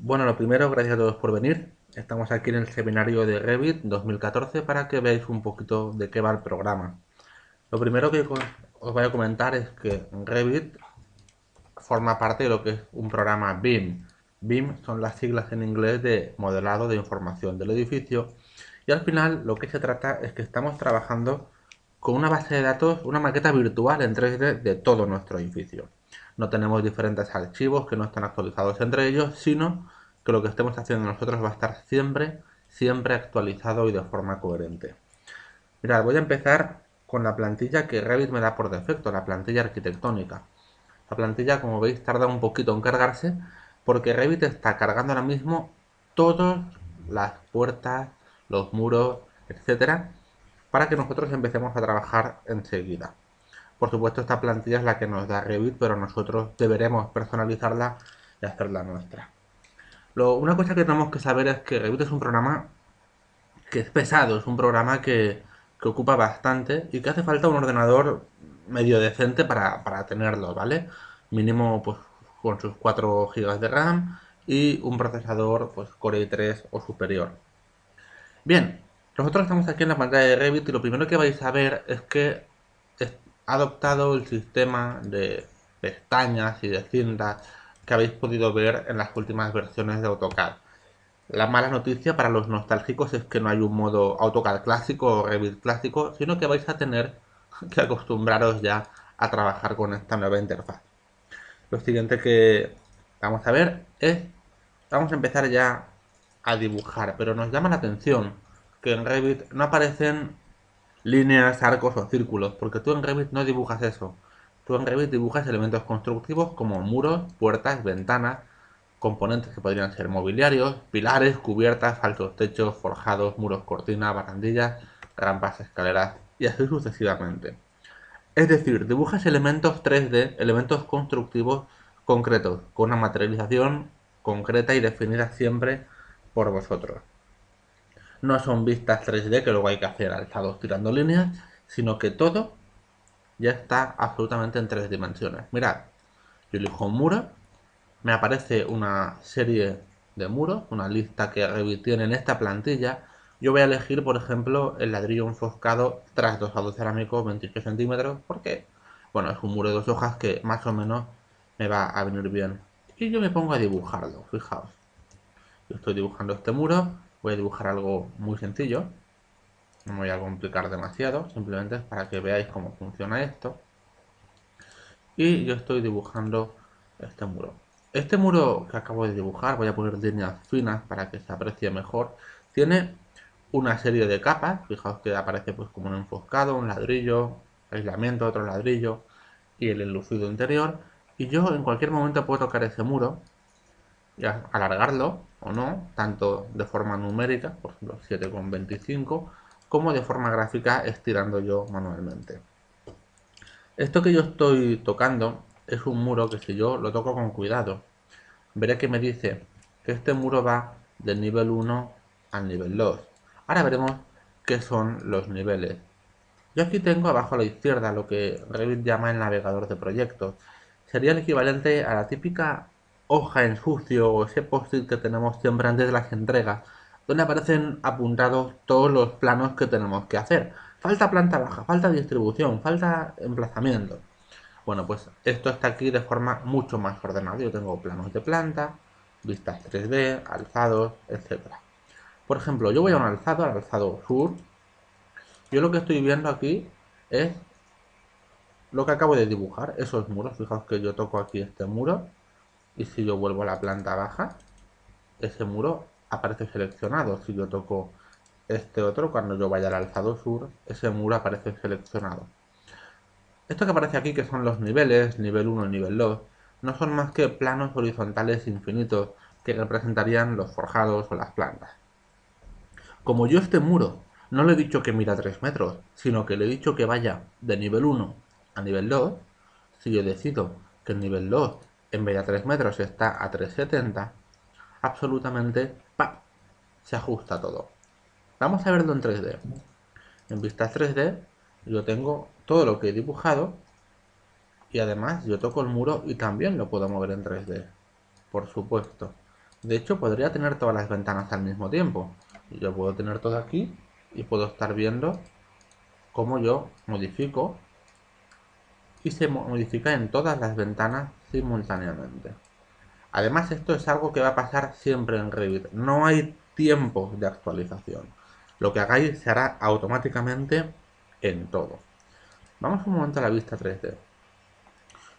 Bueno, lo primero, gracias a todos por venir. Estamos aquí en el seminario de Revit 2014 para que veáis un poquito de qué va el programa. Lo primero que os voy a comentar es que Revit forma parte de lo que es un programa BIM. BIM son las siglas en inglés de modelado de información del edificio. Y al final lo que se trata es que estamos trabajando con una base de datos, una maqueta virtual en 3D de todo nuestro edificio. No tenemos diferentes archivos que no están actualizados entre ellos, sino que lo que estemos haciendo nosotros va a estar siempre actualizado y de forma coherente. Mirad, voy a empezar con la plantilla que Revit me da por defecto, la plantilla arquitectónica. La plantilla, como veis, tarda un poquito en cargarse porque Revit está cargando ahora mismo todas las puertas, los muros, etcétera, para que nosotros empecemos a trabajar enseguida. Por supuesto, esta plantilla es la que nos da Revit, pero nosotros deberemos personalizarla y hacerla nuestra. Una cosa que tenemos que saber es que Revit es un programa que es pesado, es un programa que ocupa bastante y que hace falta un ordenador medio decente para tenerlo, ¿vale? Mínimo pues con sus 4 GB de RAM y un procesador pues Core i3 o superior. Bien, nosotros estamos aquí en la pantalla de Revit y lo primero que vais a ver es que ha adoptado el sistema de pestañas y de cintas que habéis podido ver en las últimas versiones de AutoCAD. La mala noticia para los nostálgicos es que no hay un modo AutoCAD clásico o Revit clásico, sino que vais a tener que acostumbraros ya a trabajar con esta nueva interfaz. Lo siguiente que vamos a ver es, vamos a empezar ya a dibujar, pero nos llama la atención que en Revit no aparecen líneas, arcos o círculos, porque tú en Revit no dibujas eso. Tú en Revit dibujas elementos constructivos como muros, puertas, ventanas, componentes que podrían ser mobiliarios, pilares, cubiertas, falsos techos, forjados, muros cortina, barandillas, rampas, escaleras y así sucesivamente. Es decir, dibujas elementos 3D, elementos constructivos concretos, con una materialización concreta y definida siempre por vosotros. No son vistas 3D que luego hay que hacer alzados tirando líneas, sino que todo ya está absolutamente en 3 dimensiones. Mirad, yo elijo un muro, me aparece una serie de muros, una lista que Revit tiene en esta plantilla. Yo voy a elegir, por ejemplo, el ladrillo enfoscado trasdosado cerámico 28 centímetros, porque, bueno, es un muro de 2 hojas que más o menos me va a venir bien. Y yo me pongo a dibujarlo, fijaos. Yo estoy dibujando este muro, voy a dibujar algo muy sencillo, no me voy a complicar demasiado, simplemente es para que veáis cómo funciona esto. Y yo estoy dibujando este muro. Este muro que acabo de dibujar, voy a poner líneas finas para que se aprecie mejor, tiene una serie de capas, fijaos que aparece pues como un enfoscado, un ladrillo, aislamiento, otro ladrillo y el enlucido interior. Y yo en cualquier momento puedo tocar ese muro y alargarlo o no, tanto de forma numérica, por ejemplo 7,25, como de forma gráfica estirando yo manualmente. Esto que yo estoy tocando es un muro que si yo lo toco con cuidado, veré que me dice que este muro va del nivel 1 al nivel 2. Ahora veremos qué son los niveles. Yo aquí tengo abajo a la izquierda lo que Revit llama el navegador de proyectos. Sería el equivalente a la típica hoja en sucio o ese post-it que tenemos siempre antes de las entregas, donde aparecen apuntados todos los planos que tenemos que hacer. Falta planta baja, falta distribución, falta emplazamiento. Bueno, pues esto está aquí de forma mucho más ordenada. Yo tengo planos de planta, vistas 3D, alzados, etcétera. Por ejemplo, yo voy a un alzado, al alzado sur. Yo lo que estoy viendo aquí es lo que acabo de dibujar, esos muros. Fijaos que yo toco aquí este muro y si yo vuelvo a la planta baja, ese muro aparece seleccionado. Si yo toco este otro, cuando yo vaya al alzado sur, ese muro aparece seleccionado. Esto que aparece aquí, que son los niveles, nivel 1 y nivel 2, no son más que planos horizontales infinitos que representarían los forjados o las plantas. Como yo este muro no le he dicho que mida 3 metros, sino que le he dicho que vaya de nivel 1 a nivel 2, si yo decido que el nivel 2 en vez de a 3 metros está a 3,70, absolutamente ¡pam!, se ajusta todo. Vamos a verlo en 3D. En vistas 3D yo tengo todo lo que he dibujado y además yo toco el muro y también lo puedo mover en 3D. Por supuesto. De hecho, podría tener todas las ventanas al mismo tiempo. Yo puedo tener todo aquí y puedo estar viendo cómo yo modifico y se modifica en todas las ventanas simultáneamente. Además, esto es algo que va a pasar siempre en Revit. No hay tiempo de actualización. Lo que hagáis se hará automáticamente en todo. Vamos un momento a la vista 3D.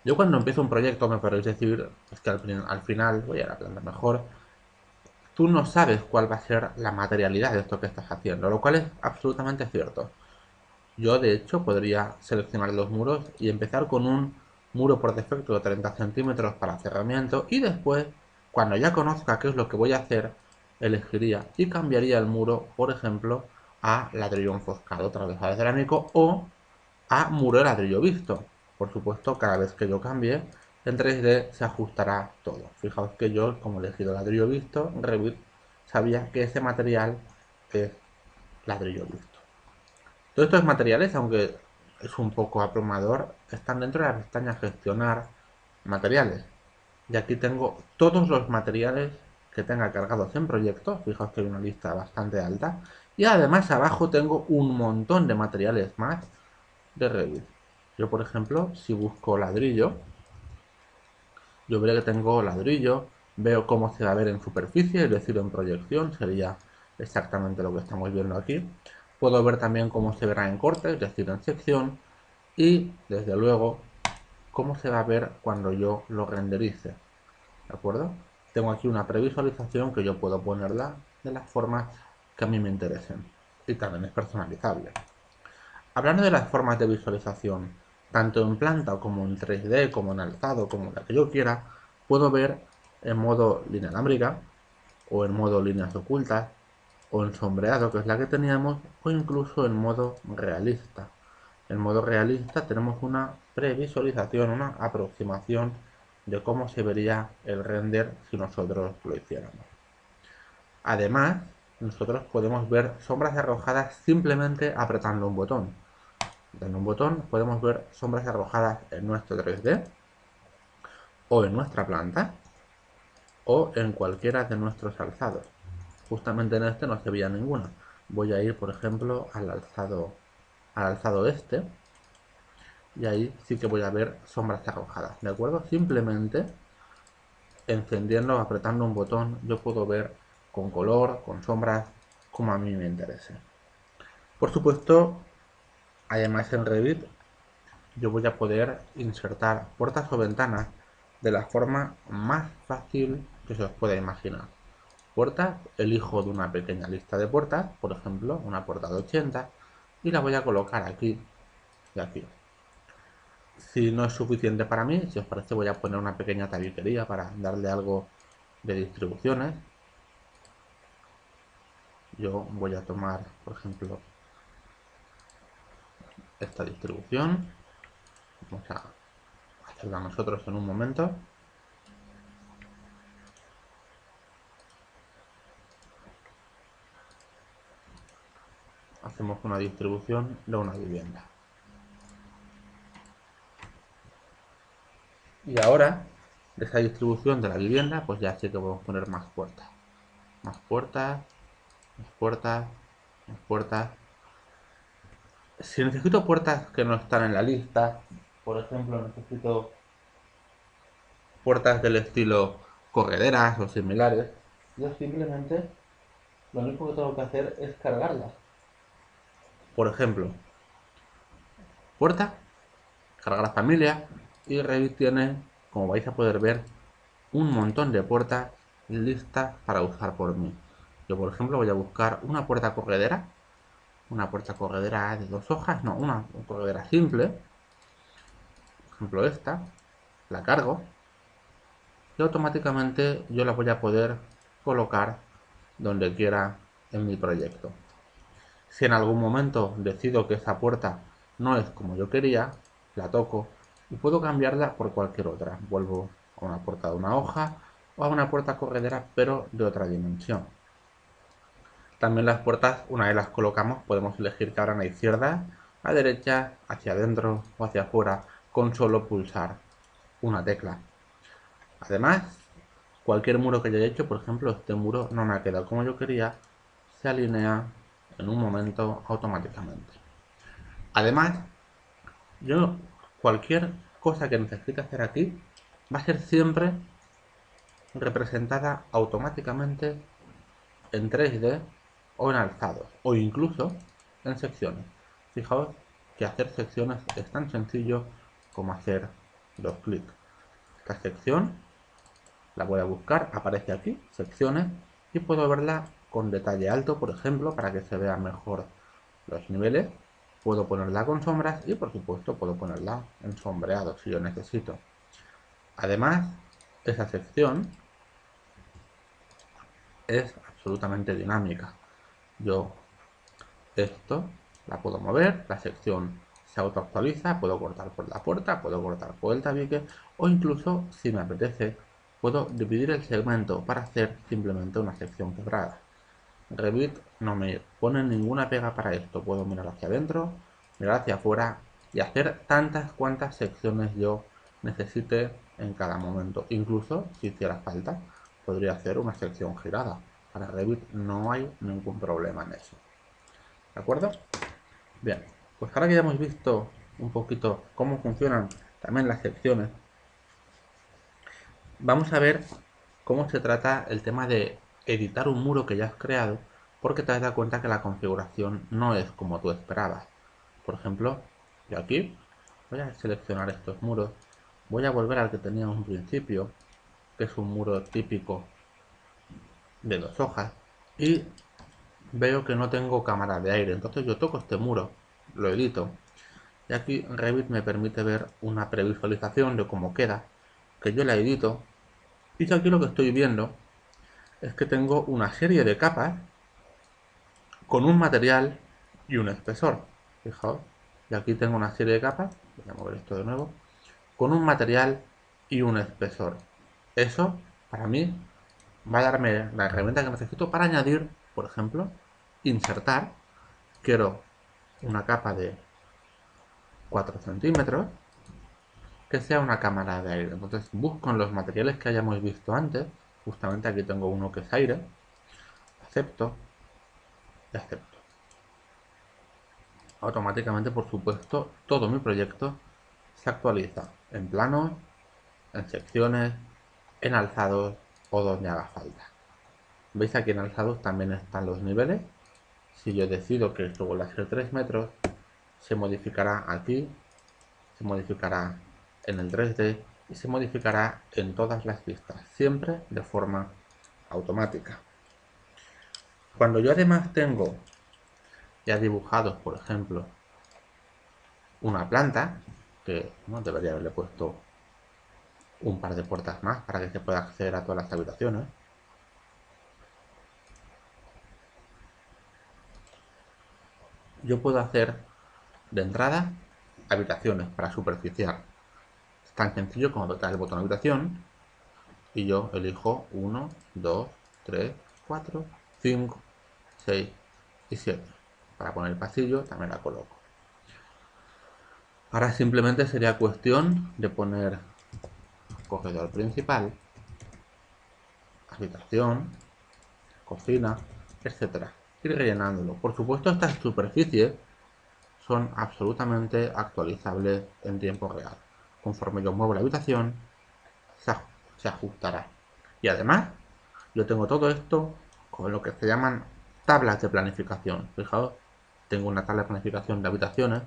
Yo cuando empiezo un proyecto me podréis decir, es que al final voy a la planta mejor, tú no sabes cuál va a ser la materialidad de esto que estás haciendo, lo cual es absolutamente cierto. Yo de hecho podría seleccionar los muros y empezar con un muro por defecto de 30 centímetros para cerramiento y después, cuando ya conozca qué es lo que voy a hacer, elegiría y cambiaría el muro, por ejemplo, a ladrillo enfoscado travesado de cerámico o a muro de ladrillo visto. Por supuesto, cada vez que yo cambie, en 3D se ajustará todo. Fijaos que yo, como he elegido ladrillo visto, Revit sabía que ese material es ladrillo visto. Todos estos materiales, aunque es un poco abrumador, están dentro de la pestaña gestionar materiales. Y aquí tengo todos los materiales que tenga cargados en proyecto. Fijaos que hay una lista bastante alta. Y además abajo tengo un montón de materiales más de Revit. Yo, por ejemplo, si busco ladrillo, yo veré que tengo ladrillo, veo cómo se va a ver en superficie, es decir, en proyección, sería exactamente lo que estamos viendo aquí. Puedo ver también cómo se verá en corte, es decir, en sección, y desde luego cómo se va a ver cuando yo lo renderice. ¿De acuerdo? Tengo aquí una previsualización que yo puedo ponerla de las formas que a mí me interesen. Y también es personalizable. Hablando de las formas de visualización, tanto en planta como en 3D, como en alzado, como la que yo quiera, puedo ver en modo línea alámbrica, o en modo líneas ocultas, o en sombreado, que es la que teníamos, o incluso en modo realista. En modo realista tenemos una previsualización, una aproximación de cómo se vería el render si nosotros lo hiciéramos. Además, nosotros podemos ver sombras arrojadas simplemente apretando un botón. En un botón podemos ver sombras arrojadas en nuestro 3D o en nuestra planta o en cualquiera de nuestros alzados. Justamente en este no se veía ninguna. Voy a ir, por ejemplo, al alzado este y ahí sí que voy a ver sombras arrojadas, ¿de acuerdo? Simplemente encendiendo o apretando un botón yo puedo ver con color, con sombras, como a mí me interese. Por supuesto, además en Revit yo voy a poder insertar puertas o ventanas de la forma más fácil que se os pueda imaginar. Puertas, elijo de una pequeña lista de puertas, por ejemplo, una puerta de 80, y la voy a colocar aquí y aquí. Si no es suficiente para mí, si os parece, voy a poner una pequeña tabiquería para darle algo de distribuciones. Yo voy a tomar, por ejemplo, esta distribución. Vamos a hacerla nosotros en un momento. Hacemos una distribución de una vivienda. Y ahora, de esa distribución de la vivienda, pues ya sí que podemos poner más puertas. Más puertas, más puertas, más puertas. Si necesito puertas que no están en la lista, por ejemplo, necesito puertas del estilo correderas o similares, yo simplemente lo único que tengo que hacer es cargarlas. Por ejemplo, puerta, cargar a familia y Revit tiene, como vais a poder ver, un montón de puertas listas para usar por mí. Yo, por ejemplo, voy a buscar una puerta corredera de 2 hojas, no, una corredera simple, por ejemplo esta, la cargo y automáticamente yo la voy a poder colocar donde quiera en mi proyecto. Si en algún momento decido que esa puerta no es como yo quería, la toco y puedo cambiarla por cualquier otra. Vuelvo a una puerta de una hoja o a una puerta corredera pero de otra dimensión. También las puertas, una vez las colocamos, podemos elegir que abran a izquierda, a derecha, hacia adentro o hacia afuera con solo pulsar una tecla. Además, cualquier muro que haya hecho, por ejemplo, este muro no me ha quedado como yo quería, se alinea en un momento automáticamente. Además, yo cualquier cosa que necesite hacer aquí va a ser siempre representada automáticamente en 3D o en alzados o incluso en secciones. Fijaos que hacer secciones es tan sencillo como hacer dos clics. Esta sección la voy a buscar, aparece aquí, secciones, y puedo verla con detalle alto, por ejemplo, para que se vean mejor los niveles. Puedo ponerla con sombras y por supuesto puedo ponerla en sombreado si yo necesito. Además, esa sección es absolutamente dinámica. Yo esto la puedo mover, la sección se autoactualiza, puedo cortar por la puerta, puedo cortar por el tabique o incluso, si me apetece, puedo dividir el segmento para hacer simplemente una sección quebrada. Revit no me pone ninguna pega para esto, puedo mirar hacia adentro, mirar hacia afuera y hacer tantas cuantas secciones yo necesite en cada momento. Incluso si hiciera falta, podría hacer una sección girada. Para Revit no hay ningún problema en eso. ¿De acuerdo? Bien, pues ahora que ya hemos visto un poquito cómo funcionan también las secciones, vamos a ver cómo se trata el tema de editar un muro que ya has creado, porque te has dado cuenta que la configuración no es como tú esperabas. Por ejemplo, yo aquí voy a seleccionar estos muros, voy a volver al que teníamos en principio, que es un muro típico de 2 hojas, y veo que no tengo cámara de aire, entonces yo toco este muro, lo edito. Y aquí Revit me permite ver una previsualización de cómo queda, que yo la edito. Y aquí lo que estoy viendo es que tengo una serie de capas con un material y un espesor. Fijaos, y aquí tengo una serie de capas, voy a mover esto de nuevo, con un material y un espesor. Eso, para mí, va a darme la herramienta que necesito para añadir, por ejemplo, insertar. Quiero una capa de 4 centímetros que sea una cámara de aire. Entonces busco en los materiales que hayamos visto antes. Justamente aquí tengo uno que es aire. Acepto y acepto. Automáticamente, por supuesto, todo mi proyecto se actualiza en planos, en secciones, en alzados o donde haga falta. ¿Veis? Aquí en alzados también están los niveles. Si yo decido que esto vuelva a ser 3 metros, se modificará aquí, se modificará en el 3D y se modificará en todas las vistas, siempre de forma automática. Cuando yo además tengo ya dibujados, por ejemplo, una planta, que no debería haberle puesto un par de puertas más para que se pueda acceder a todas las habitaciones, yo puedo hacer de entrada habitaciones para superficiar. Es tan sencillo como tocar el botón habitación y yo elijo 1, 2, 3, 4, 5, 6 y 7. Para poner el pasillo también la coloco. Ahora simplemente sería cuestión de poner corredor principal, habitación, cocina, etcétera. Ir rellenándolo. Por supuesto, estas superficies son absolutamente actualizables en tiempo real. Conforme yo muevo la habitación, se ajustará. Y además, yo tengo todo esto con lo que se llaman tablas de planificación. Fijaos, tengo una tabla de planificación de habitaciones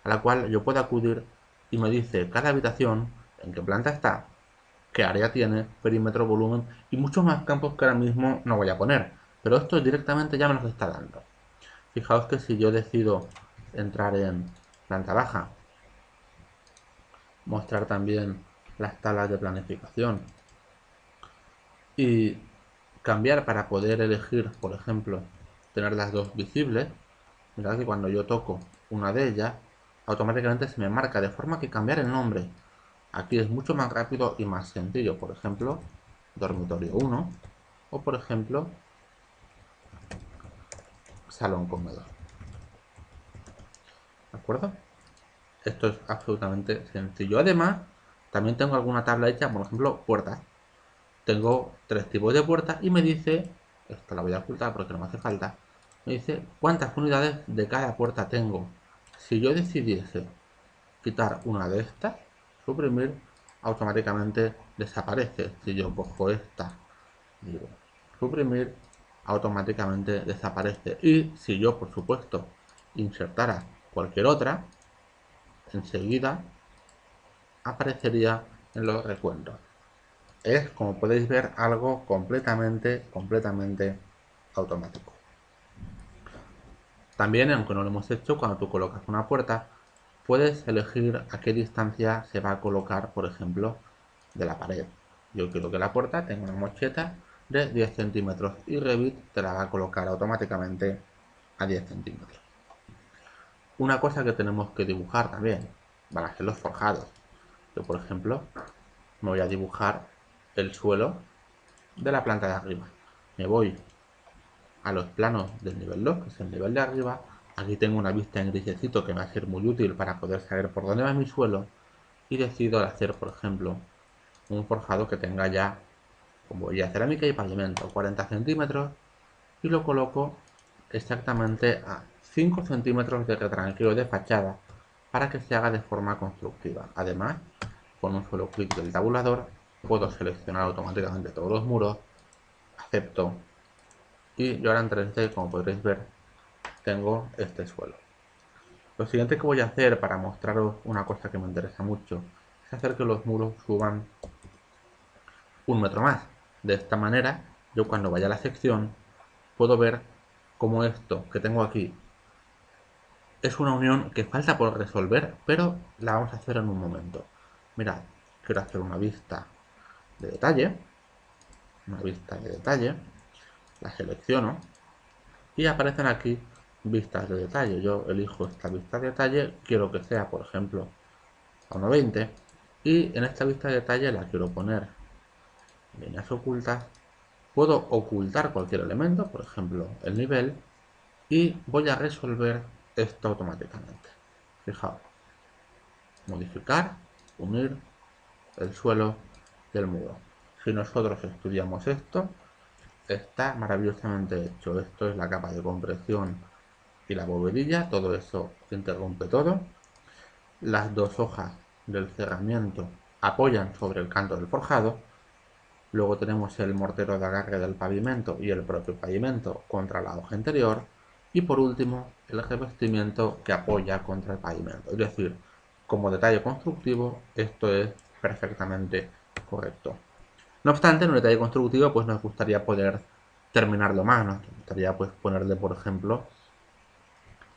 a la cual yo puedo acudir y me dice cada habitación en qué planta está, qué área tiene, perímetro, volumen y muchos más campos que ahora mismo no voy a poner. Pero esto directamente ya me los está dando. Fijaos que si yo decido entrar en planta baja, mostrar también las tablas de planificación y cambiar para poder elegir, por ejemplo, tener las dos visibles, mirad que cuando yo toco una de ellas, automáticamente se me marca de forma que cambiar el nombre aquí es mucho más rápido y más sencillo. Por ejemplo, dormitorio 1 o por ejemplo, salón comedor. ¿De acuerdo? Esto es absolutamente sencillo. Además, también tengo alguna tabla hecha, por ejemplo, puertas. tengo 3 tipos de puertas y me dice, esto la voy a ocultar porque no me hace falta, me dice cuántas unidades de cada puerta tengo. Si yo decidiese quitar una de estas, suprimir, automáticamente desaparece. Si yo cojo esta, digo suprimir, automáticamente desaparece. Y si yo, por supuesto, insertara cualquier otra, enseguida aparecería en los recuentos. Es, como podéis ver, algo completamente automático. También, aunque no lo hemos hecho, cuando tú colocas una puerta, puedes elegir a qué distancia se va a colocar, por ejemplo, de la pared. Yo quiero que la puerta tenga una mocheta de 10 centímetros y Revit te la va a colocar automáticamente a 10 centímetros. Una cosa que tenemos que dibujar también van a ser los forjados. Yo, por ejemplo, me voy a dibujar el suelo de la planta de arriba. Me voy a los planos del nivel 2, que es el nivel de arriba. Aquí tengo una vista en grisecito que me va a ser muy útil para poder saber por dónde va mi suelo. Y decido hacer, por ejemplo, un forjado que tenga ya, como ya cerámica y pavimento, 40 centímetros. Y lo coloco exactamente a 5 centímetros de retranqueo de fachada para que se haga de forma constructiva. Además, con un solo clic del tabulador puedo seleccionar automáticamente todos los muros, acepto, y yo ahora en 3D, como podréis ver, tengo este suelo. Lo siguiente que voy a hacer para mostraros una cosa que me interesa mucho es hacer que los muros suban 1 metro más. De esta manera, yo cuando vaya a la sección puedo ver cómo esto que tengo aquí es una unión que falta por resolver, pero la vamos a hacer en un momento. Mirad, quiero hacer una vista de detalle, la selecciono y aparecen aquí vistas de detalle. Yo elijo esta vista de detalle, quiero que sea, por ejemplo, a 1,20 y en esta vista de detalle la quiero poner líneas ocultas. Puedo ocultar cualquier elemento, por ejemplo, el nivel, y voy a resolver esto automáticamente. Fijaos, modificar, unir el suelo del muro. Si nosotros estudiamos esto, está maravillosamente hecho. Esto es la capa de compresión y la bovedilla, todo eso interrumpe todo. Las dos hojas del cerramiento apoyan sobre el canto del forjado. Luego tenemos el mortero de agarre del pavimento y el propio pavimento contra la hoja interior. Y por último, el revestimiento que apoya contra el pavimento. Es decir, como detalle constructivo, esto es perfectamente correcto. No obstante, en un detalle constructivo, pues nos gustaría poder terminarlo más. Nos gustaría pues ponerle, por ejemplo,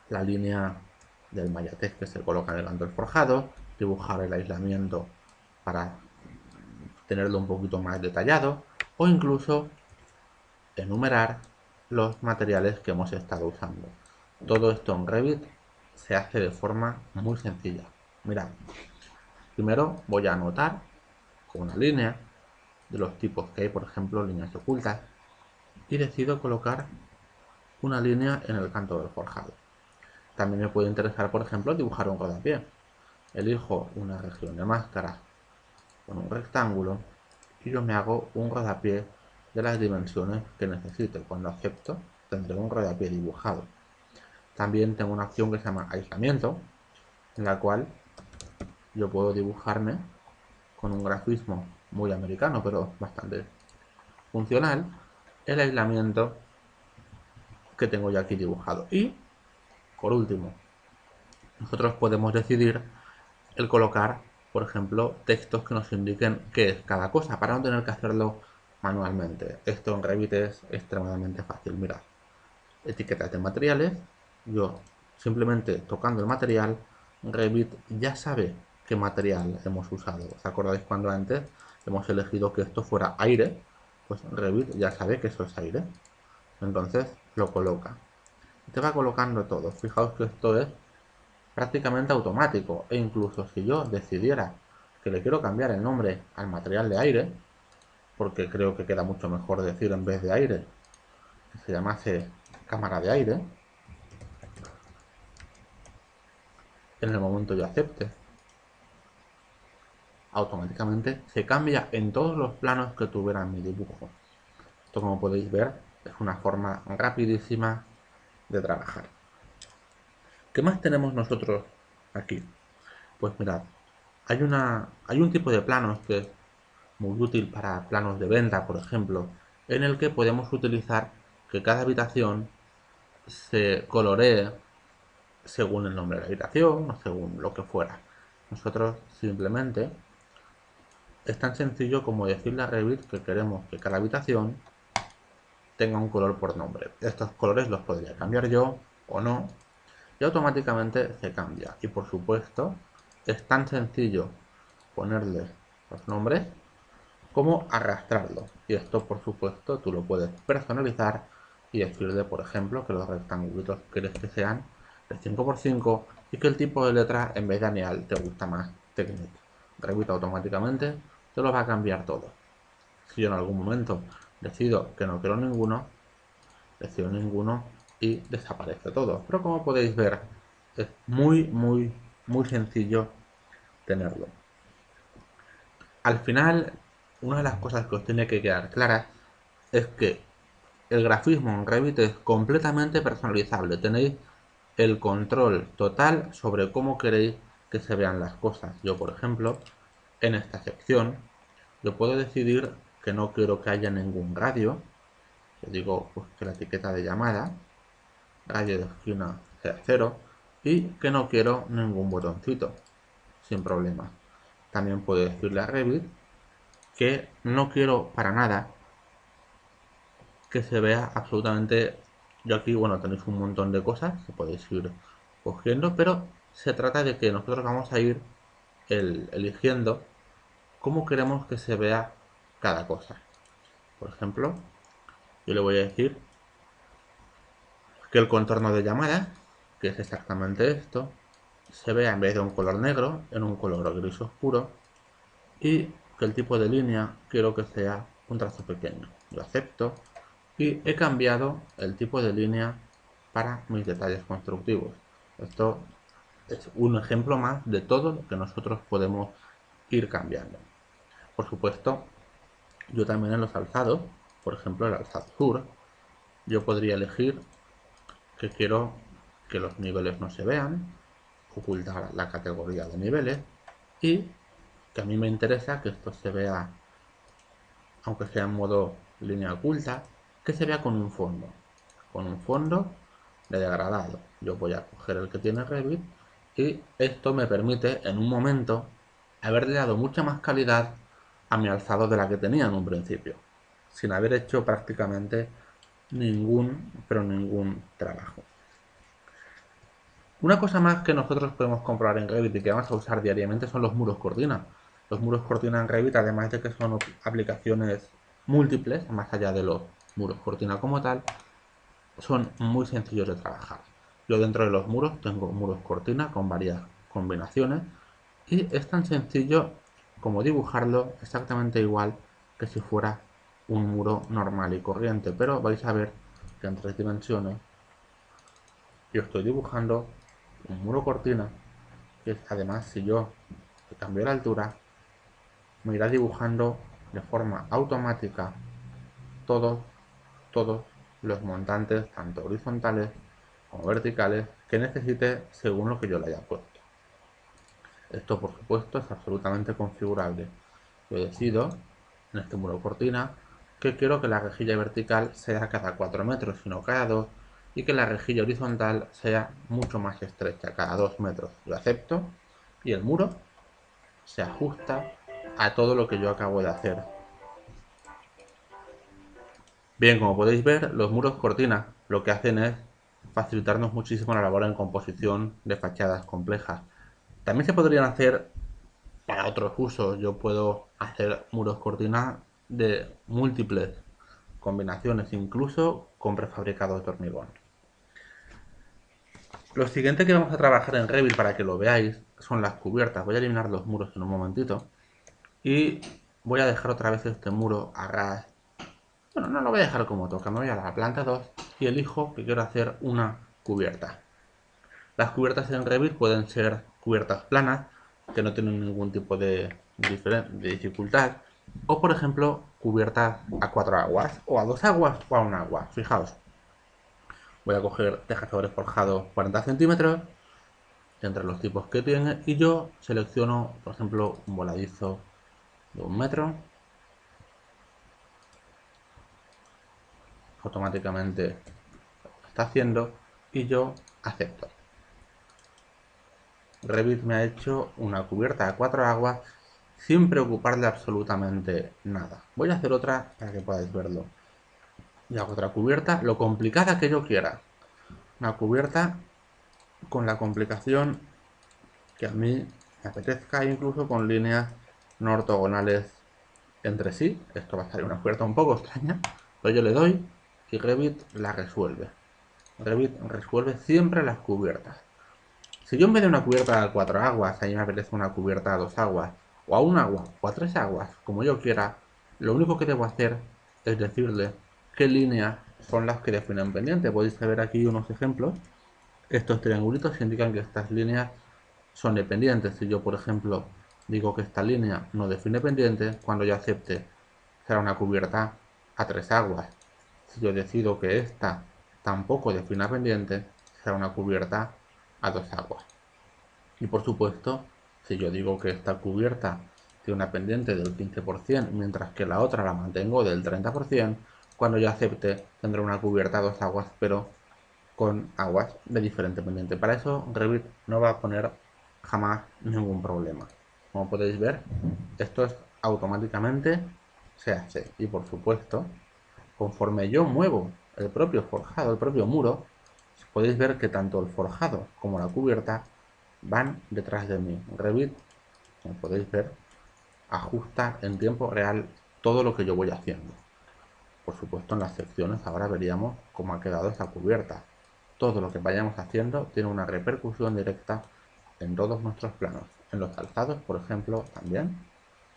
la línea del mayatez que se coloca en el canto del forjado, dibujar el aislamiento para tenerlo un poquito más detallado, o incluso enumerar los materiales que hemos estado usando. Todo esto en Revit se hace de forma muy sencilla. Mirad, primero voy a anotar con una línea de los tipos que hay, por ejemplo, líneas ocultas, y decido colocar una línea en el canto del forjado. También me puede interesar, por ejemplo, dibujar un rodapié. Elijo una región de máscara con un rectángulo y yo me hago un rodapié de las dimensiones que necesite. Cuando acepto, tendré un rodapié dibujado. También tengo una opción que se llama aislamiento, en la cual yo puedo dibujarme con un grafismo muy americano, pero bastante funcional, el aislamiento que tengo ya aquí dibujado. Y, por último, nosotros podemos decidir el colocar, por ejemplo, textos que nos indiquen qué es cada cosa, para no tener que hacerlo manualmente. Esto en Revit es extremadamente fácil. Mirad, etiquetas de materiales. Yo simplemente tocando el material, Revit ya sabe qué material hemos usado. ¿Os acordáis cuando antes hemos elegido que esto fuera aire? Pues Revit ya sabe que eso es aire. Entonces lo coloca. Te va colocando todo. Fijaos que esto es prácticamente automático, e incluso si yo decidiera que le quiero cambiar el nombre al material de aire, porque creo que queda mucho mejor decir en vez de aire que se llamase cámara de aire, en el momento yo acepte, automáticamente se cambia en todos los planos que tuviera mi dibujo. Esto, como podéis ver, es una forma rapidísima de trabajar. ¿Qué más tenemos nosotros aquí? Pues mirad, hay un tipo de planos que es muy útil para planos de venta, por ejemplo, en el que podemos utilizar que cada habitación se coloree según el nombre de la habitación o según lo que fuera. Nosotros simplemente es tan sencillo como decirle a Revit que queremos que cada habitación tenga un color por nombre. Estos colores los podría cambiar yo o no, y automáticamente se cambia. Y por supuesto, es tan sencillo ponerle los nombres como arrastrarlo. Y esto, por supuesto, tú lo puedes personalizar y decirle, por ejemplo, que los rectángulos quieres que sean de 5×5 y que el tipo de letra en vez de Aneal te gusta más Technic. Revit automáticamente te lo va a cambiar todo. Si yo en algún momento decido que no quiero ninguno, decido ninguno y desaparece todo. Pero como podéis ver, es muy sencillo tenerlo. Al final, una de las cosas que os tiene que quedar clara es que el grafismo en Revit es completamente personalizable. Tenéis el control total sobre cómo queréis que se vean las cosas. Yo, por ejemplo, en esta sección, yo puedo decidir que no quiero que haya ningún radio. Yo digo pues, que la etiqueta de llamada, radio de esquina sea 0, y que no quiero ningún botoncito, sin problema. También puedo decirle a Revit que no quiero para nada que se vea absolutamente. Yo aquí, bueno, tenéis un montón de cosas que podéis ir cogiendo, pero se trata de que nosotros vamos a ir eligiendo cómo queremos que se vea cada cosa. Por ejemplo, yo le voy a decir que el contorno de llamada, que es exactamente esto, se vea en vez de un color negro, en un color gris oscuro, y que el tipo de línea quiero que sea un trazo pequeño. Lo acepto y he cambiado el tipo de línea para mis detalles constructivos. Esto es un ejemplo más de todo lo que nosotros podemos ir cambiando. Por supuesto, yo también en los alzados, por ejemplo el alzado sur, yo podría elegir que quiero que los niveles no se vean, ocultar la categoría de niveles y que a mí me interesa que esto se vea, aunque sea en modo línea oculta, que se vea con un fondo de degradado. Yo voy a coger el que tiene Revit y esto me permite en un momento haberle dado mucha más calidad a mi alzado de la que tenía en un principio, sin haber hecho prácticamente ningún trabajo. Una cosa más que nosotros podemos comprobar en Revit y que vamos a usar diariamente son los muros cortina. Los muros cortina en Revit, además de que son aplicaciones múltiples, más allá de los muros cortina como tal, son muy sencillos de trabajar. Yo dentro de los muros tengo muros cortina con varias combinaciones y es tan sencillo como dibujarlo exactamente igual que si fuera un muro normal y corriente, pero vais a ver que en 3 dimensiones yo estoy dibujando un muro cortina que además si yo cambio la altura me irá dibujando de forma automática todos todos los montantes tanto horizontales como verticales que necesite según lo que yo le haya puesto. Esto por supuesto es absolutamente configurable. Yo decido en este muro cortina que quiero que la rejilla vertical sea cada 4 metros y no cada 2 y que la rejilla horizontal sea mucho más estrecha, cada 2 metros. Lo acepto y el muro se ajusta a todo lo que yo acabo de hacer. Bien, como podéis ver, los muros cortina lo que hacen es facilitarnos muchísimo la labor en composición de fachadas complejas. También se podrían hacer para otros usos. Yo puedo hacer muros cortina de múltiples combinaciones, incluso con prefabricados de hormigón. Lo siguiente que vamos a trabajar en Revit para que lo veáis son las cubiertas. Voy a eliminar los muros en un momentito y voy a dejar otra vez este muro a ras. Bueno, no lo voy a dejar como toca, me voy a la planta 2 y elijo que quiero hacer una cubierta. Las cubiertas en Revit pueden ser cubiertas planas, que no tienen ningún tipo de de dificultad, o por ejemplo cubiertas a 4 aguas, o a 2 aguas, o a un agua. Fijaos, voy a coger tejadores forjados 40 centímetros entre los tipos que tiene y yo selecciono, por ejemplo, un voladizo de 1 metro. Automáticamente lo está haciendo y yo acepto. Revit me ha hecho una cubierta a 4 aguas sin preocuparle absolutamente nada. Voy a hacer otra para que podáis verlo. Y hago otra cubierta, lo complicada que yo quiera. Una cubierta con la complicación que a mí me apetezca, incluso con líneas no ortogonales entre sí. Esto va a salir una cubierta un poco extraña, pero yo le doy y Revit la resuelve. Revit resuelve siempre las cubiertas. Si yo en vez de una cubierta a 4 aguas, a mí me apetece una cubierta a 2 aguas, o a un agua, o a 3 aguas, como yo quiera, lo único que debo hacer es decirle qué líneas son las que definen pendiente. Podéis ver aquí unos ejemplos. Estos triangulitos indican que estas líneas son dependientes. Si yo, por ejemplo, digo que esta línea no define pendiente, cuando yo acepte será una cubierta a 3 aguas. Si yo decido que esta tampoco defina pendiente, será una cubierta a 2 aguas. Y por supuesto, si yo digo que esta cubierta tiene una pendiente del 15%, mientras que la otra la mantengo del 30%, cuando yo acepte tendré una cubierta a 2 aguas, pero con aguas de diferente pendiente. Para eso Revit no va a poner jamás ningún problema. Como podéis ver, esto es automáticamente se hace. Y por supuesto, conforme yo muevo el propio forjado, el propio muro, podéis ver que tanto el forjado como la cubierta van detrás de mí. Revit, como podéis ver, ajusta en tiempo real todo lo que yo voy haciendo. Por supuesto, en las secciones ahora veríamos cómo ha quedado esa cubierta. Todo lo que vayamos haciendo tiene una repercusión directa en todos nuestros planos. En los alzados, por ejemplo, también,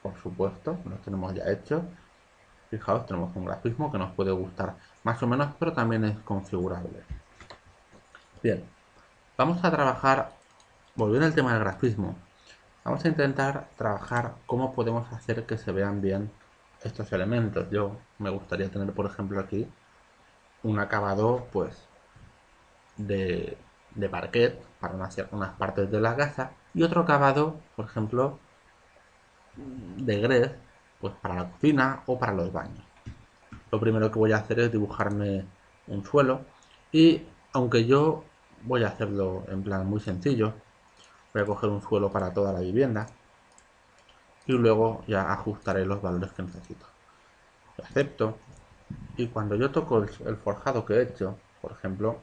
por supuesto, los tenemos ya hechos. Fijaos, tenemos un grafismo que nos puede gustar más o menos, pero también es configurable. Bien, vamos a trabajar, volviendo al tema del grafismo, vamos a intentar trabajar cómo podemos hacer que se vean bien estos elementos. Yo me gustaría tener, por ejemplo, aquí un acabado, pues, de, de parquet para unas partes de la casa y otro acabado, por ejemplo, de gres, pues para la cocina o para los baños. Lo primero que voy a hacer es dibujarme un suelo y aunque yo voy a hacerlo en plan muy sencillo, voy a coger un suelo para toda la vivienda y luego ya ajustaré los valores que necesito. Lo acepto y cuando yo toco el forjado que he hecho, por ejemplo,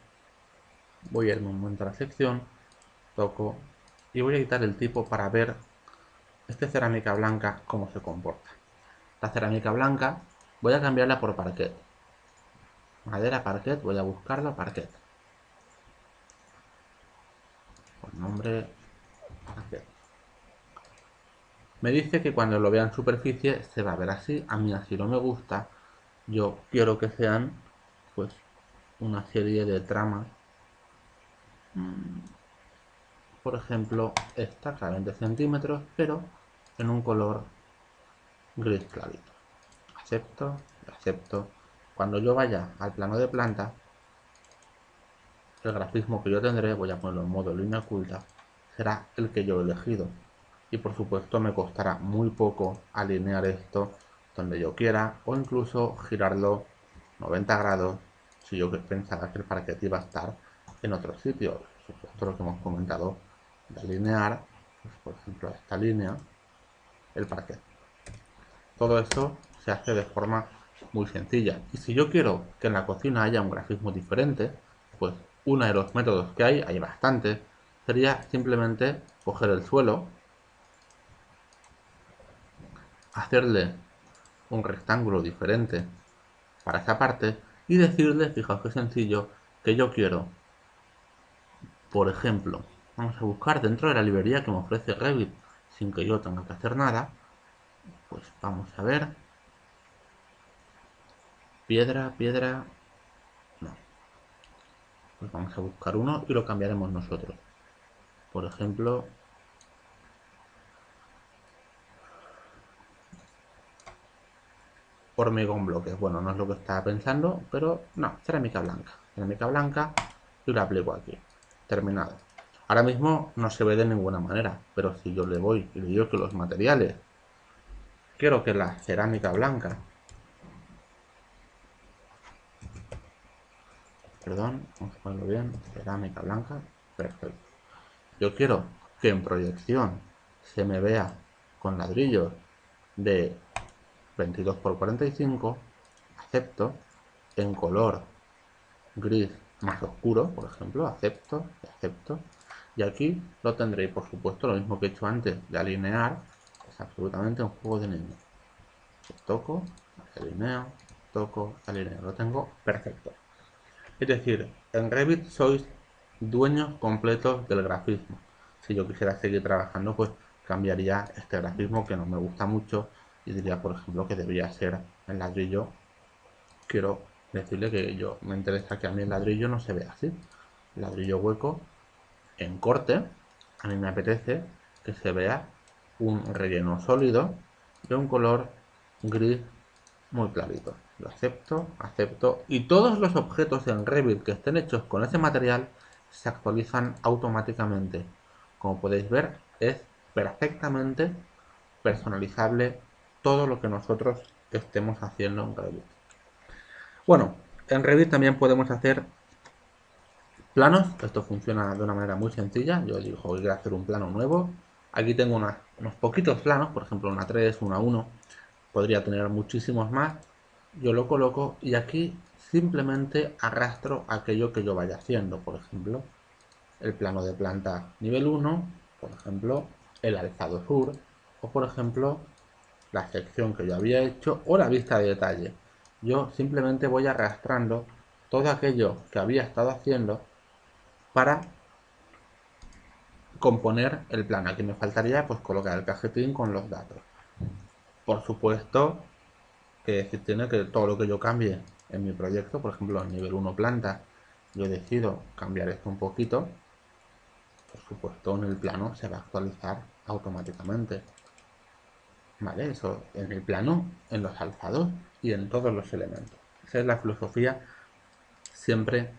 voy a irme un momento a la sección, toco y voy a quitar el tipo para ver esta cerámica blanca cómo se comporta. La cerámica blanca voy a cambiarla por parquet. Madera parquet, voy a buscarlo parquet. Por nombre parquet. Me dice que cuando lo vea en superficie se va a ver así. A mí así no me gusta. Yo quiero que sean pues una serie de tramas. Por ejemplo, esta, cada 20 centímetros, pero en un color gris clarito. Acepto, acepto. Cuando yo vaya al plano de planta, el grafismo que yo tendré, voy a ponerlo en modo línea oculta, será el que yo he elegido. Y por supuesto me costará muy poco alinear esto donde yo quiera o incluso girarlo 90 grados si yo pensara que el parquet iba a estar en otro sitio. Por supuesto lo que hemos comentado de alinear, pues, por ejemplo esta línea, el parquet. Todo esto se hace de forma muy sencilla. Y si yo quiero que en la cocina haya un grafismo diferente, pues uno de los métodos que hay bastantes, sería simplemente coger el suelo, hacerle un rectángulo diferente para esa parte y decirle, fijaos qué sencillo, que yo quiero, por ejemplo, vamos a buscar dentro de la librería que me ofrece Revit sin que yo tenga que hacer nada, pues vamos a ver, piedra, piedra, no, pues vamos a buscar uno y lo cambiaremos nosotros. Por ejemplo, hormigón bloque. Bueno, no es lo que estaba pensando, pero no, cerámica blanca. Cerámica blanca y lo aplico aquí. Terminado. Ahora mismo no se ve de ninguna manera, pero si yo le voy y le digo que los materiales, quiero que la cerámica blanca, perdón, vamos a ponerlo bien, cerámica blanca, perfecto. Yo quiero que en proyección se me vea con ladrillos de 22 por 45, acepto, en color gris más oscuro, por ejemplo, acepto, acepto, y aquí lo tendréis, por supuesto, lo mismo que he hecho antes de alinear, es absolutamente un juego de niños. Toco, alineo, toco, alineo, lo tengo perfecto. Es decir, en Revit sois dueños completos del grafismo. Si yo quisiera seguir trabajando, pues cambiaría este grafismo que no me gusta mucho y diría, por ejemplo, que debería ser en ladrillo. Quiero decirle que yo me interesa que a mí el ladrillo no se vea así. Ladrillo hueco en corte, a mí me apetece que se vea un relleno sólido de un color gris muy clarito. Lo acepto, acepto. Y todos los objetos en Revit que estén hechos con ese material se actualizan automáticamente. Como podéis ver, es perfectamente personalizable todo lo que nosotros estemos haciendo en Revit. Bueno, en Revit también podemos hacer planos. Esto funciona de una manera muy sencilla. Yo digo, voy a hacer un plano nuevo. Aquí tengo unos poquitos planos, por ejemplo, una 3, una 1. Podría tener muchísimos más. Yo lo coloco y aquí simplemente arrastro aquello que yo vaya haciendo. Por ejemplo, el plano de planta nivel 1, por ejemplo, el alzado sur, o por ejemplo, la sección que yo había hecho o la vista de detalle. Yo simplemente voy arrastrando todo aquello que había estado haciendo para componer el plano. Aquí me faltaría pues colocar el cajetín con los datos. Por supuesto que si tiene que todo lo que yo cambie en mi proyecto, por ejemplo en nivel 1 planta, yo decido cambiar esto un poquito, por supuesto en el plano se va a actualizar automáticamente. ¿Vale? Eso en el plano, en los alzados y en todos los elementos. Esa es la filosofía siempre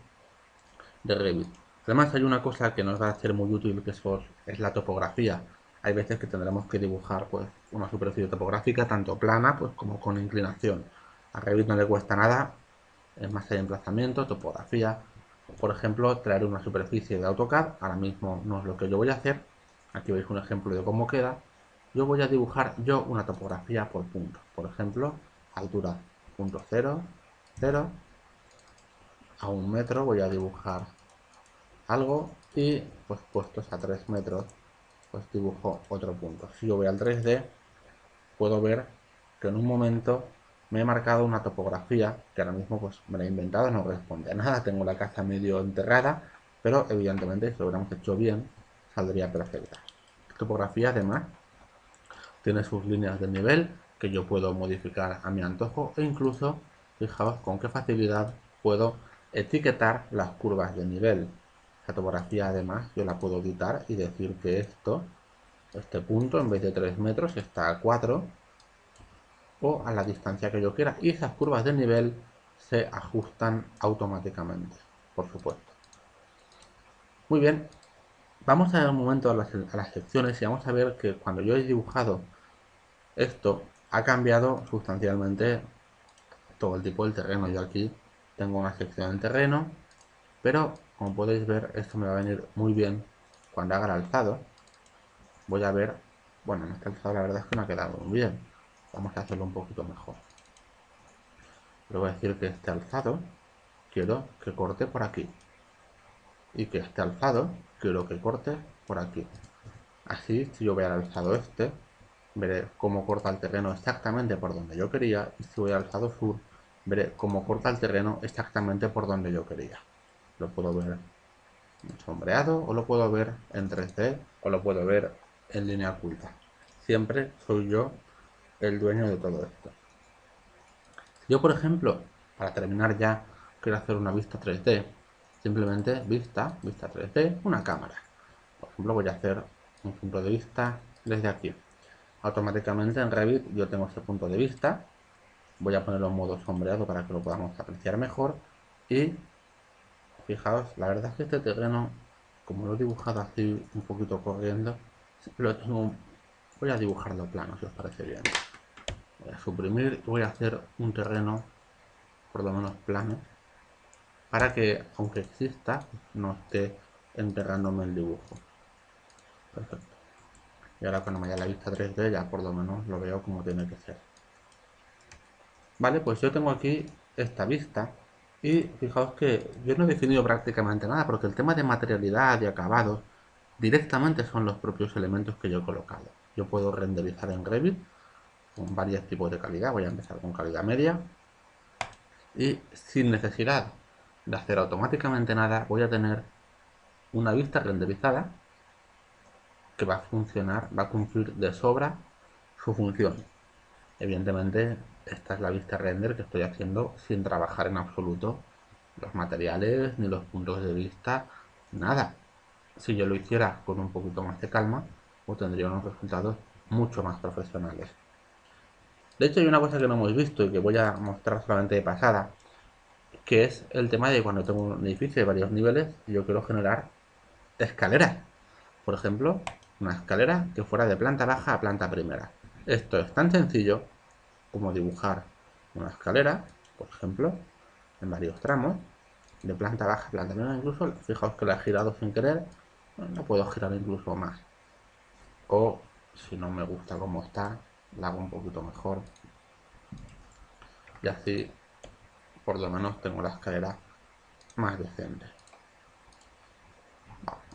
de Revit. Además hay una cosa que nos va a ser muy útil, que es la topografía. Hay veces que tendremos que dibujar pues una superficie topográfica tanto plana pues como con inclinación. A Revit no le cuesta nada, es más de emplazamiento, topografía. Por ejemplo, traer una superficie de AutoCAD, ahora mismo no es lo que yo voy a hacer. Aquí veis un ejemplo de cómo queda. Yo voy a dibujar una topografía por puntos. Por ejemplo, altura punto 0, 0, a 1 metro voy a dibujar algo y pues puestos a 3 metros pues dibujo otro punto. Si yo voy al 3D puedo ver que en un momento me he marcado una topografía que ahora mismo pues me la he inventado, no responde a nada, tengo la casa medio enterrada, pero evidentemente si lo hubiéramos hecho bien saldría perfecta. La topografía además tiene sus líneas de nivel que yo puedo modificar a mi antojo e incluso fijaos con qué facilidad puedo etiquetar las curvas de nivel. La topografía además yo la puedo editar y decir que este punto en vez de 3 metros está a 4 o a la distancia que yo quiera y esas curvas de nivel se ajustan automáticamente, por supuesto. Muy bien, vamos a dar un momento a las secciones y vamos a ver que cuando yo he dibujado esto ha cambiado sustancialmente todo el tipo del terreno. Yo aquí tengo una sección en terreno, pero como podéis ver esto me va a venir muy bien cuando haga el alzado. Voy a ver, bueno, en este alzado la verdad es que no ha quedado muy bien. Vamos a hacerlo un poquito mejor. Le voy a decir que este alzado quiero que corte por aquí y que este alzado quiero que corte por aquí. Así, si yo voy al alzado este, veré cómo corta el terreno exactamente por donde yo quería y si voy al alzado sur, veré cómo corta el terreno exactamente por donde yo quería. Lo puedo ver sombreado o lo puedo ver en 3D o lo puedo ver en línea oculta. Siempre soy yo el dueño de todo esto. Yo, por ejemplo, para terminar ya, quiero hacer una vista 3D. Simplemente vista 3D, una cámara. Por ejemplo, voy a hacer un punto de vista desde aquí. Automáticamente en Revit yo tengo este punto de vista. voy a ponerlo en modo sombreado para que lo podamos apreciar mejor. Y fijaos, la verdad es que este terreno, como lo he dibujado así un poquito corriendo, voy a dibujarlo plano, si os parece bien. Voy a suprimir y voy a hacer un terreno por lo menos plano, para que aunque exista, no esté enterrándome el dibujo. Perfecto. Y ahora cuando me vaya a la vista 3D ya por lo menos lo veo como tiene que ser. Vale, pues yo tengo aquí esta vista y fijaos que yo no he definido prácticamente nada porque el tema de materialidad y acabados directamente son los propios elementos que yo he colocado. Yo puedo renderizar en Revit con varios tipos de calidad. Voy a empezar con calidad media y sin necesidad de hacer automáticamente nada voy a tener una vista renderizada que va a funcionar, va a cumplir de sobra su función. Evidentemente, esta es la vista render que estoy haciendo sin trabajar en absoluto los materiales ni los puntos de vista, nada. Si yo lo hiciera con un poquito más de calma, pues tendría unos resultados mucho más profesionales. De hecho, hay una cosa que no hemos visto y que voy a mostrar solamente de pasada, que es el tema de cuando tengo un edificio de varios niveles y yo quiero generar escaleras. Por ejemplo, una escalera que fuera de planta baja a planta primera. Esto es tan sencillo como dibujar una escalera, por ejemplo, en varios tramos, de planta baja a planta primera. Incluso, fijaos que la he girado sin querer, la puedo girar incluso más. O, si no me gusta como está, la hago un poquito mejor. Y así, por lo menos, tengo la escalera más decente.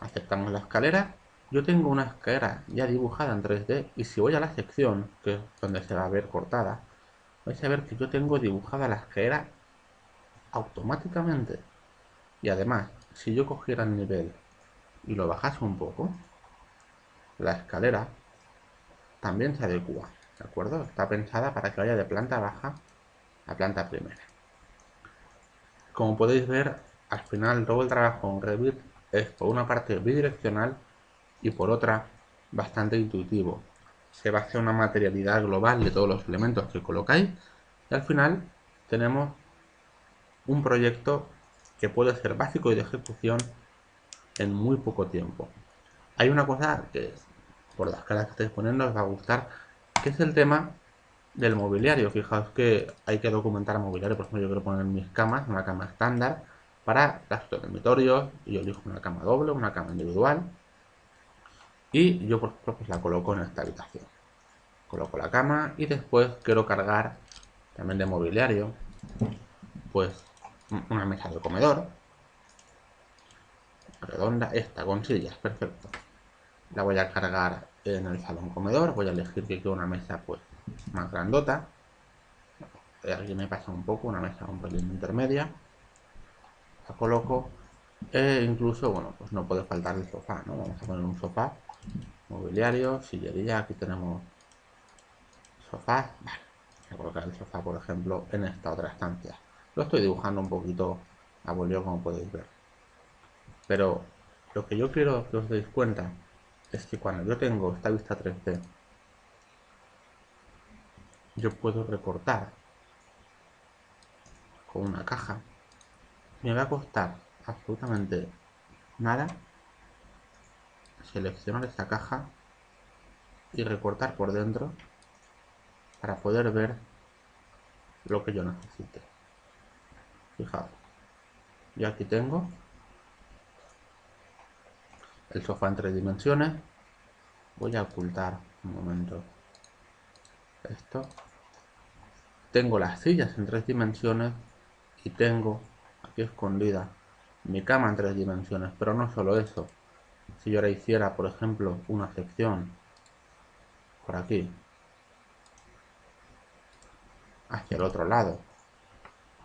Aceptamos la escalera. Yo tengo una escalera ya dibujada en 3D y si voy a la sección, que es donde se va a ver cortada, vais a ver que yo tengo dibujada la escalera automáticamente. Y además, si yo cogiera el nivel y lo bajase un poco, la escalera también se adecua, ¿de acuerdo? Está pensada para que vaya de planta baja a planta primera. Como podéis ver, al final todo el trabajo en Revit es por una parte bidireccional y por otra bastante intuitivo. Se basa en una materialidad global de todos los elementos que colocáis y al final tenemos un proyecto que puede ser básico y de ejecución en muy poco tiempo. Hay una cosa que por las caras que estáis poniendo os va a gustar, que es el tema del mobiliario. Fijaos que hay que documentar mobiliario. Por ejemplo, yo quiero poner mis camas, una cama estándar para gastos dormitorios, y yo elijo una cama doble, una cama individual y yo por ejemplo pues la coloco en esta habitación. Coloco la cama y después quiero cargar también de mobiliario, pues una mesa de comedor redonda, esta con sillas, perfecto. La voy a cargar en el salón comedor, voy a elegir que quiero una mesa pues más grandota. Aquí me pasa un poco, una mesa un pelín intermedia. La coloco e incluso, bueno, pues no puede faltar el sofá, ¿no? Vamos a poner un sofá, mobiliario, sillería, aquí tenemos sofá, vale. Voy a colocar el sofá, por ejemplo, en esta otra estancia. Lo estoy dibujando un poquito a bolígrafo, como podéis ver. Pero lo que yo quiero que os deis cuenta es que cuando yo tengo esta vista 3D, yo puedo recortar con una caja. Me va a costar absolutamente nada seleccionar esta caja y recortar por dentro para poder ver lo que yo necesite. Fijaos, yo aquí tengo el sofá en 3 dimensiones. Voy a ocultar un momento esto. Tengo las sillas en 3 dimensiones y tengo aquí escondida mi cama en 3 dimensiones. Pero no solo eso. Si yo ahora hiciera, por ejemplo, una sección por aquí hacia el otro lado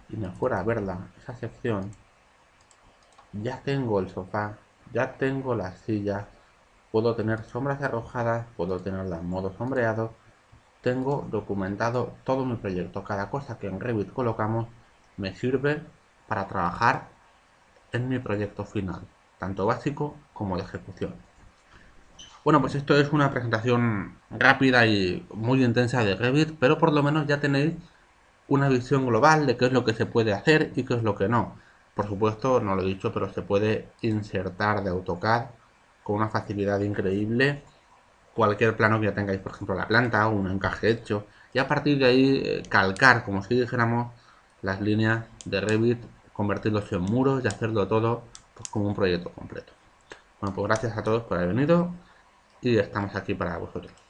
y me fuera a verla, esa sección, ya tengo el sofá, ya tengo las sillas, puedo tener sombras arrojadas, puedo tenerla en modo sombreado, tengo documentado todo mi proyecto. Cada cosa que en Revit colocamos me sirve para trabajar en mi proyecto final, tanto básico como de ejecución. Bueno, pues esto es una presentación rápida y muy intensa de Revit, pero por lo menos ya tenéis una visión global de qué es lo que se puede hacer y qué es lo que no. Por supuesto, no lo he dicho, pero se puede insertar de AutoCAD con una facilidad increíble cualquier plano que ya tengáis, por ejemplo, la planta o un encaje hecho, y a partir de ahí calcar, como si dijéramos, las líneas de Revit, convertirlos en muros y hacerlo todo pues, como un proyecto completo. Bueno, pues gracias a todos por haber venido y estamos aquí para vosotros.